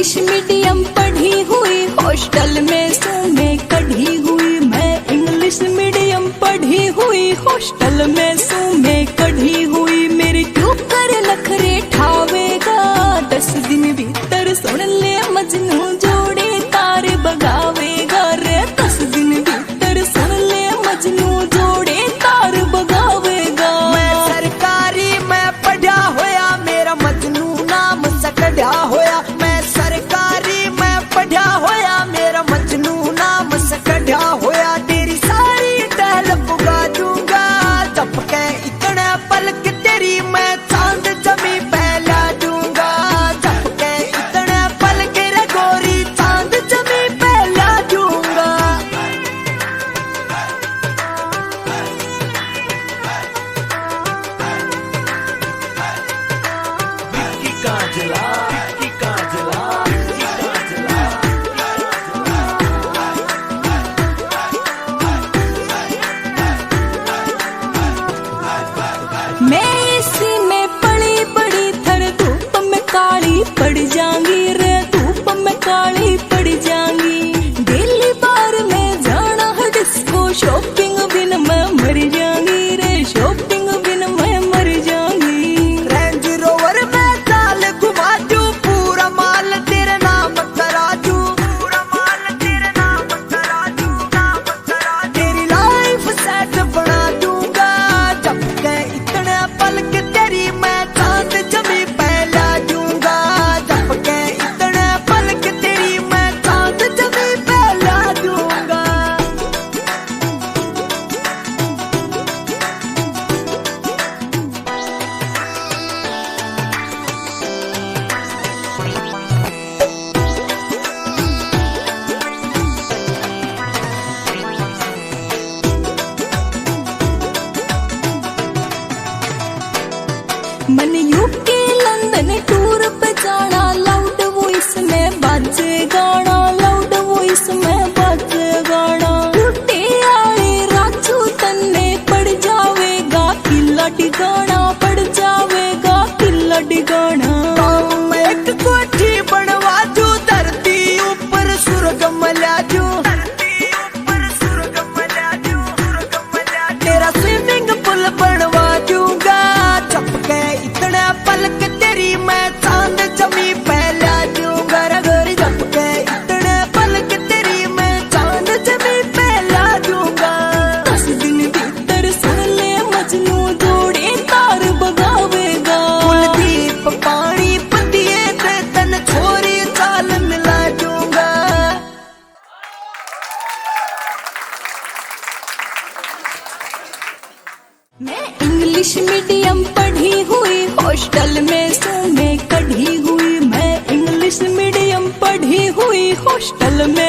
English medium पढ़ी हुई, hostel में सू में कढ़ी हुई। मैं इंग्लिश मीडियम पढ़ी हुई, हॉस्टल में सू में कढ़ी हुई। मेरे क्यों कर नखरे ठावेगा, 10 दिन भीतर सुन ले मजनू जोड़े तार बगावेगा रे। 10 दिन भीतर सुन ले मजनू जोड़े तार बगावेगा। मैं सरकारी मैं पढ़ा होया, मेरा मजनू नाम सकढ़ा होया। मैं सरकारी मैं पढ़ा होया, मेरा मजनू नाम सकढ़ा होया। तेरी सारी टहल पुगा दूंगा, चपके इतने पलक तेरी मैं चांद जमी पहला दूंगा। चपके इतने पलक रे गोरी चांद जमी पहला दूंगा। विक्की काजला, विक्की काजला, विक्की काजला। मैं इसी में पड़ी बड़ी थर, धूप में काली पड़ जाऊंगी रे, धूप में काली पड़ जाऊंगी। दिल्ली बार में जाना है डिस्को, शॉपिंग बिन मैं मर जाऊंगी रे, शॉपिंग बिन मैं मर जाऊंगी। रेंज रोवर में चाल घुमा दूं, पूरा माल तेरे नाम करा दूं, पूरा माल तेरे नाम करा दूं, नाम करा दूं। तेरी लाइफ सेट बना दूंगा, झपके इतने पलक तेरी मैं चांद जमी पहला दूंगा। झपके इतने पलक तेरी मैं चांद जमी पहला दूंगा। मन यूके लंदन टूर पे जाना, लाउड वॉइस में बाजे गाना, लाउड वॉइस में बाजे गाना। टूटे आले राजू तन्ने पड़ जावेगा, किला डिगाना पड़ जावेगा, किला डिगाना। मैं एक कोठी बनवा दूं, धरती ऊपर स्वर्ग मिला दूं, धरती ऊपर स्वर्ग मिला दूं, स्वर्ग मिला दूं। तेरा स्विमिंग पूल बनवा दूंगा, चपके इतने पलक तेरी मैं चांद जमी पहला दूंगा रे गोरी। चपके इतने पलक तेरी मैं चांद जमी पहला दूंगा। 10 दिन भीतर सुन ले मजनू जोड़े तार बगावेगा। कुलदीप पानी पतिए ते तन छोरी चाल मिला दूंगा। मैं इंग्लिश मीडियम पढ़ी हुई, हॉस्टल में सू में कढ़ी हुई। मैं इंग्लिश मीडियम पढ़ी हुई, हॉस्टल में